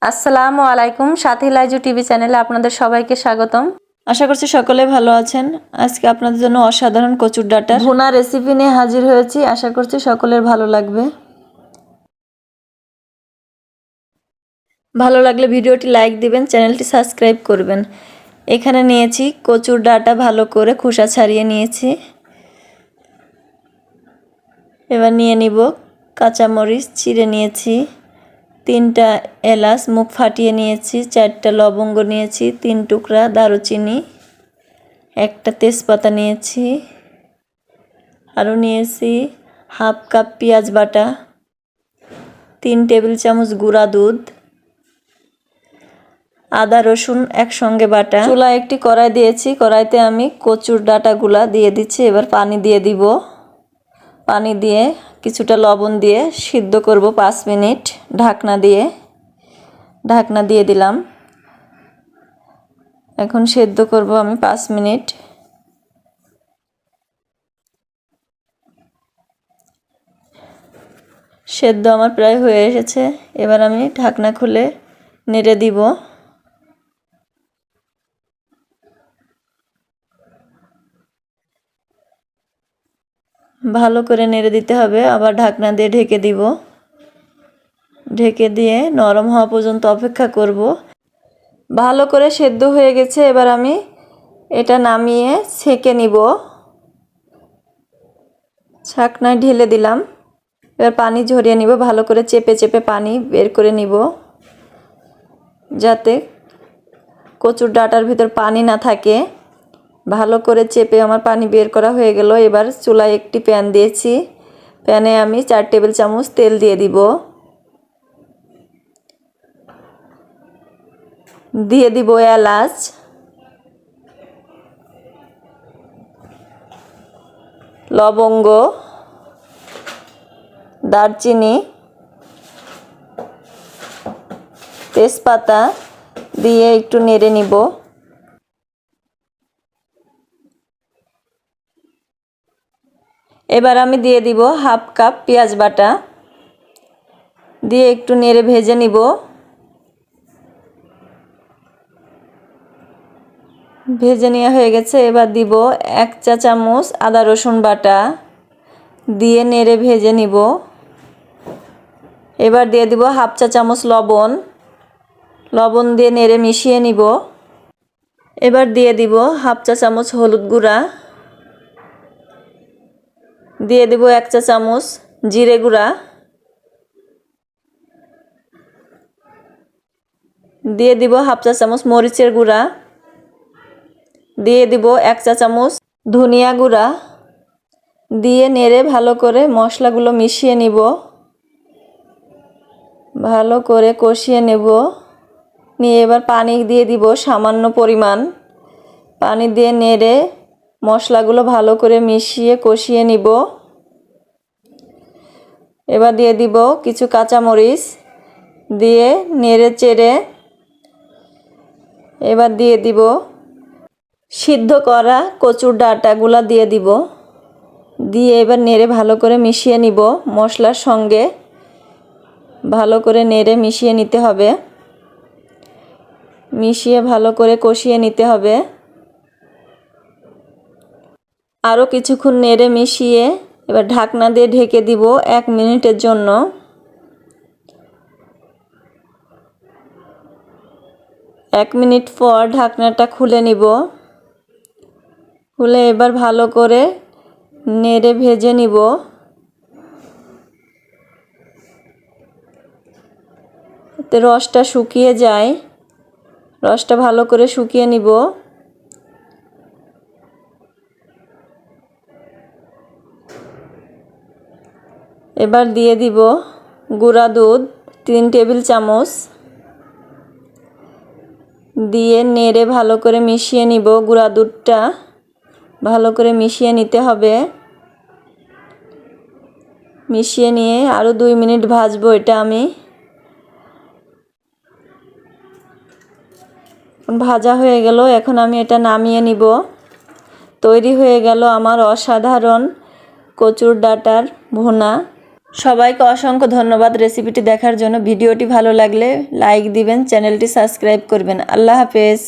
আসসালামু আলাইকুম, সাথী লাইজু টিভি চ্যানেলে আপনাদের সবাইকে স্বাগতম। আশা করছি সকলে ভালো আছেন। আজকে আপনাদের জন্য অসাধারণ কচুর ডাঁটার ভুনা রেসিপি নিয়ে হাজির হয়েছি। আশা করছি সকলের ভালো লাগবে। ভালো লাগলে ভিডিওটি লাইক দিবেন, চ্যানেলটি সাবস্ক্রাইব করবেন। এখানে নিয়েছি কচুর ডাঁটা, ভালো করে খোসা ছাড়িয়ে নিয়েছি। এবার নিয়ে নিব কাঁচামরিচ, চিড়ে নিয়েছি। 3টা এলাচ মুখ ফাটিয়ে নিয়েছি। 4টা লবঙ্গ নিয়েছি। 3 টুকরা দারুচিনি, 1টা তেজপাতা নিয়েছি। আরও নিয়েছি হাফ কাপ পেঁয়াজ বাটা, 3 টেবিল চামচ গুঁড়া দুধ, আদা রসুন একসঙ্গে বাটা। চুলায় একটি কড়াই দিয়েছি। কড়াইতে আমি কচুর ডাঁটাগুলা দিয়ে দিচ্ছি। এবার পানি দিয়ে দিব। পানি দিয়ে কিছুটা লবণ দিয়ে সিদ্ধ করব 5 মিনিট ঢাকনা দিয়ে দিলাম। এখন সিদ্ধ করব আমি 5 মিনিট। সেদ্ধ আমার প্রায় হয়ে এসেছে। এবার আমি ঢাকনা খুলে নেড়ে দিব। ভালো করে নেড়ে দিতে হবে। আবার ঢাকনা দিয়ে ঢেকে দিব। ঢেকে দিয়ে নরম হওয়া পর্যন্ত অপেক্ষা করব। ভালো করে সেদ্ধ হয়ে গেছে। এবার আমি এটা নামিয়ে ছেঁকে নিব। ছাঁকনায় ঢেলে দিলাম। এবার পানি ঝরিয়ে নিব। ভালো করে চেপে চেপে পানি বের করে নিব, যাতে কচুর ডাঁটার ভিতর পানি না থাকে। ভালো করে চেপে আমার পানি বের করা হয়ে গেল। এবার চুলায় একটি প্যান দিয়েছি। প্যানে আমি 4 টেবিল চামচ তেল দিয়ে দিব। দিয়ে দিব এলাচ, লবঙ্গ, দারচিনি, তেজপাতা দিয়ে একটু নেড়ে নিব। এবার আমি দিয়ে দিব হাফ কাপ পেঁয়াজ বাটা, দিয়ে একটু নেড়ে ভেজে নিব। ভেজে নেওয়া হয়ে গেছে। এবার দিব 1 চা চামচ আদা রসুন বাটা, দিয়ে নেড়ে ভেজে নিব। এবার দিয়ে দিব হাফ চা চামচ লবণ দিয়ে নেড়ে মিশিয়ে নিব। এবার দিয়ে দিব হাফ চা চামচ হলুদ গুঁড়া, দিয়ে দিব 1 চা চামচ জিরে গুঁড়া, দিয়ে দিব হাফ চা চামচ মরিচের গুঁড়া, দিয়ে দিব 1 চা চামচ ধনিয়া গুঁড়া, দিয়ে নেড়ে ভালো করে মশলাগুলো মিশিয়ে নিব। ভালো করে কষিয়ে নেব। নিয়ে এবার পানি দিয়ে দিব সামান্য পরিমাণ। পানি দিয়ে নেড়ে মশলাগুলো ভালো করে মিশিয়ে কষিয়ে নিব। এবার দিয়ে দিব কিছু কাঁচামরিচ, দিয়ে নেড়ে চেড়ে এবার দিয়ে দিব সিদ্ধ করা কচুর ডাঁটাগুলা দিয়ে দিব। দিয়ে এবার নেড়ে ভালো করে মিশিয়ে নিব। মশলার সঙ্গে ভালো করে নেড়ে মিশিয়ে নিতে হবে। মিশিয়ে ভালো করে কষিয়ে নিতে হবে। আরও কিছুক্ষণ নেড়ে মিশিয়ে এবার ঢাকনা দিয়ে ঢেকে দিব 1 মিনিটের জন্য। 1 মিনিট পর ঢাকনাটা খুলে নিব। খুলে এবার ভালো করে নেড়ে ভেজে নিব। এতে রসটা শুকিয়ে যায়। রসটা ভালো করে শুকিয়ে নিব। এবার দিয়ে দিব গুঁড়া দুধ 3 টেবিল চামচ, দিয়ে নেড়ে ভালো করে মিশিয়ে নিব। গুঁড়া দুধটা ভালো করে মিশিয়ে নিতে হবে। মিশিয়ে নিয়ে আরও 2 মিনিট ভাজবো এটা আমি। ভাজা হয়ে গেল। এখন আমি এটা নামিয়ে নিব। তৈরি হয়ে গেল আমার অসাধারণ কচুর ডাঁটার ভুনা। সবাইকে অসংখ্য ধন্যবাদ রেসিপিটি দেখার জন্য। ভিডিওটি ভালো লাগলে লাইক দিবেন, চ্যানেলটি সাবস্ক্রাইব করবেন। আল্লাহ হাফেজ।